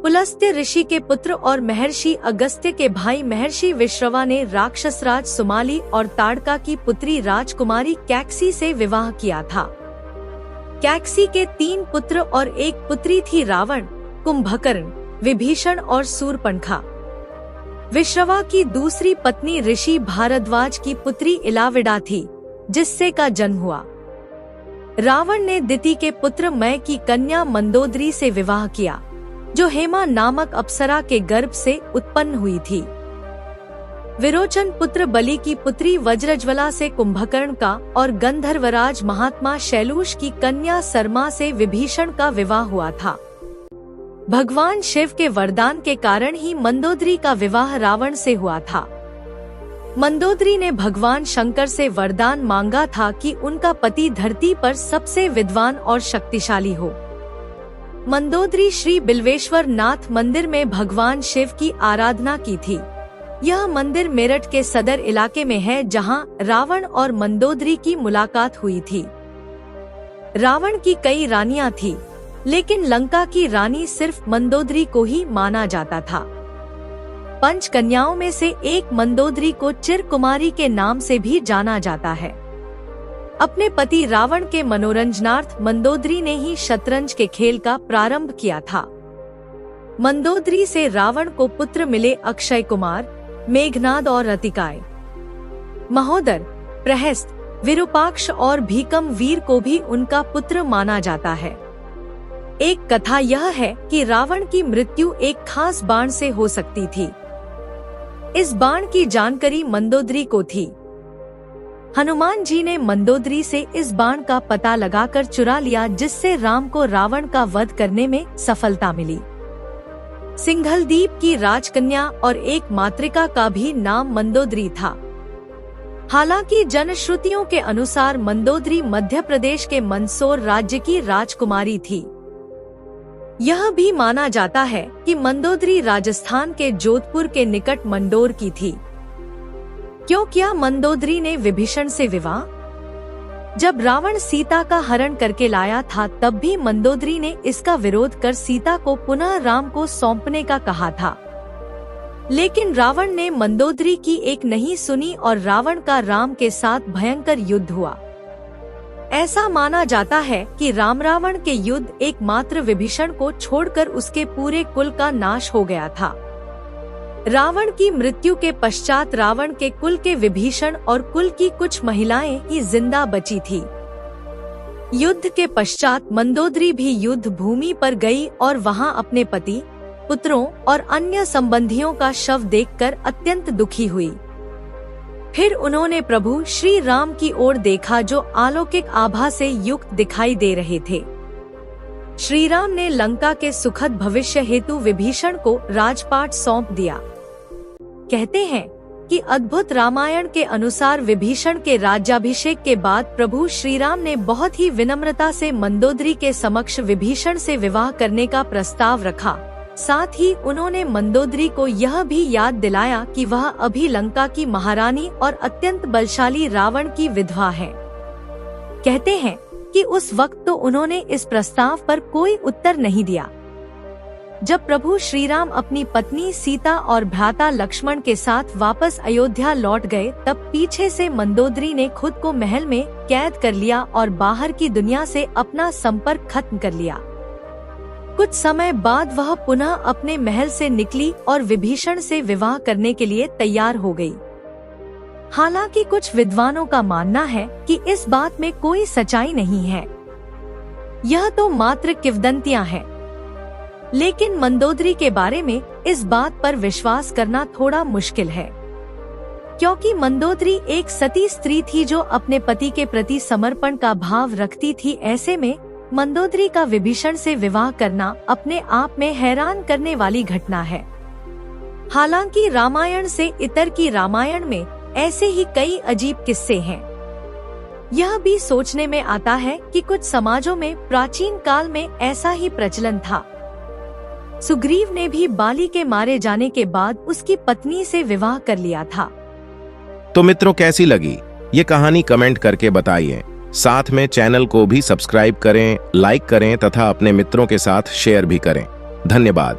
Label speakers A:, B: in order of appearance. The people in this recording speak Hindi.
A: पुलस्त्य ऋषि के पुत्र और महर्षि अगस्त्य के भाई महर्षि विश्रवा ने राक्षसराज सुमाली और ताड़का की पुत्री राजकुमारी कैकसी से विवाह किया था। कैकसी के 3 पुत्र और 1 पुत्री थी रावण, कुंभकर्ण, विभीषण और शूर्पणखा। विश्रवा की दूसरी पत्नी ऋषि भारद्वाज की पुत्री इलाविडा थी, जिससे का जन्म हुआ। रावण ने दिति के पुत्र मय की कन्या मंदोदरी से विवाह किया, जो हेमा नामक अप्सरा के गर्भ से उत्पन्न हुई थी। विरोचन पुत्र बलि की पुत्री वज्रज्वला से कुंभकर्ण का और गंधर्वराज महात्मा शैलूष की कन्या सरमा से विभीषण का विवाह हुआ था। भगवान शिव के वरदान के कारण ही मंदोदरी का विवाह रावण से हुआ था। मंदोदरी ने भगवान शंकर से वरदान मांगा था कि उनका पति धरती पर सबसे विद्वान और शक्तिशाली हो। मंदोदरी श्री बिल्वेश्वर नाथ मंदिर में भगवान शिव की आराधना की थी। यह मंदिर मेरठ के सदर इलाके में है, जहां रावण और मंदोदरी की मुलाकात हुई थी। रावण की कई रानियां थी, लेकिन लंका की रानी सिर्फ मंदोदरी को ही माना जाता था। 5 कन्याओं में से एक मंदोदरी को चिरकुमारी के नाम से भी जाना जाता है। अपने पति रावण के मनोरंजनार्थ मंदोदरी ने ही शतरंज के खेल का प्रारंभ किया था। मंदोदरी से रावण को पुत्र मिले अक्षय कुमार, मेघनाद और रतिकाय। महोदर, प्रहस्त, विरूपाक्ष और भीकम वीर को भी उनका पुत्र माना जाता है। एक कथा यह है कि रावण की मृत्यु एक खास बाण से हो सकती थी। इस बाण की जानकारी मंदोदरी को थी। हनुमान जी ने मंदोदरी से इस बाण का पता लगाकर चुरा लिया, जिससे राम को रावण का वध करने में सफलता मिली। सिंघलदीप की राजकन्या और एक मातृका का भी नाम मंदोदरी था। हालांकि जनश्रुतियों के अनुसार मंदोदरी मध्य प्रदेश के मंदसौर राज्य की राजकुमारी थी। यह भी माना जाता है कि मंदोदरी राजस्थान के जोधपुर के निकट मंडोर की थी। क्यों किया मंदोदरी ने विभीषण से विवाह? जब रावण सीता का हरण करके लाया था, तब भी मंदोदरी ने इसका विरोध कर सीता को पुनः राम को सौंपने का कहा था। लेकिन रावण ने मंदोदरी की एक नहीं सुनी और रावण का राम के साथ भयंकर युद्ध हुआ। ऐसा माना जाता है कि राम रावण के युद्ध एकमात्र विभीषण को छोड़कर उसके पूरे कुल का नाश हो गया था। रावण की मृत्यु के पश्चात रावण के कुल के विभीषण और कुल की कुछ महिलाएं ही जिंदा बची थी। युद्ध के पश्चात मंदोदरी भी युद्ध भूमि पर गई और वहां अपने पति, पुत्रों और अन्य संबंधियों का शव देखकर अत्यंत दुखी हुई। फिर उन्होंने प्रभु श्री राम की ओर देखा, जो अलौकिक आभा से युक्त दिखाई दे रहे थे। श्री राम ने लंका के सुखद भविष्य हेतु विभीषण को राजपाट सौंप दिया। कहते हैं कि अद्भुत रामायण के अनुसार विभीषण के राज्याभिषेक के बाद प्रभु श्री राम ने बहुत ही विनम्रता से मंदोदरी के समक्ष विभीषण से विवाह करने का प्रस्ताव रखा। साथ ही उन्होंने मंदोदरी को यह भी याद दिलाया कि वह अभी लंका की महारानी और अत्यंत बलशाली रावण की विधवा है। कहते हैं कि उस वक्त तो उन्होंने इस प्रस्ताव पर कोई उत्तर नहीं दिया। जब प्रभु श्री राम अपनी पत्नी सीता और भ्राता लक्ष्मण के साथ वापस अयोध्या लौट गए, तब पीछे से मंदोदरी ने खुद को महल में कैद कर लिया और बाहर की दुनिया से अपना संपर्क खत्म कर लिया। कुछ समय बाद वह पुनः अपने महल से निकली और विभीषण से विवाह करने के लिए तैयार हो गई। हालांकि कुछ विद्वानों का मानना है कि इस बात में कोई सच्चाई नहीं है, यह तो मात्र किंवदंतियां हैं। लेकिन मंदोदरी के बारे में इस बात पर विश्वास करना थोड़ा मुश्किल है, क्योंकि मंदोदरी एक सती स्त्री थी जो अपने पति के प्रति समर्पण का भाव रखती थी। ऐसे में मंदोदरी का विभीषण से विवाह करना अपने आप में हैरान करने वाली घटना है। हालांकि रामायण से इतर की रामायण में ऐसे ही कई अजीब किस्से हैं। यह भी सोचने में आता है कि कुछ समाजों में प्राचीन काल में ऐसा ही प्रचलन था। सुग्रीव ने भी बाली के मारे जाने के बाद उसकी पत्नी से विवाह कर लिया था।
B: तो मित्रों, कैसी लगी ये कहानी कमेंट करके बताइए। साथ में चैनल को भी सब्सक्राइब करें, लाइक करें तथा अपने मित्रों के साथ शेयर भी करें। धन्यवाद।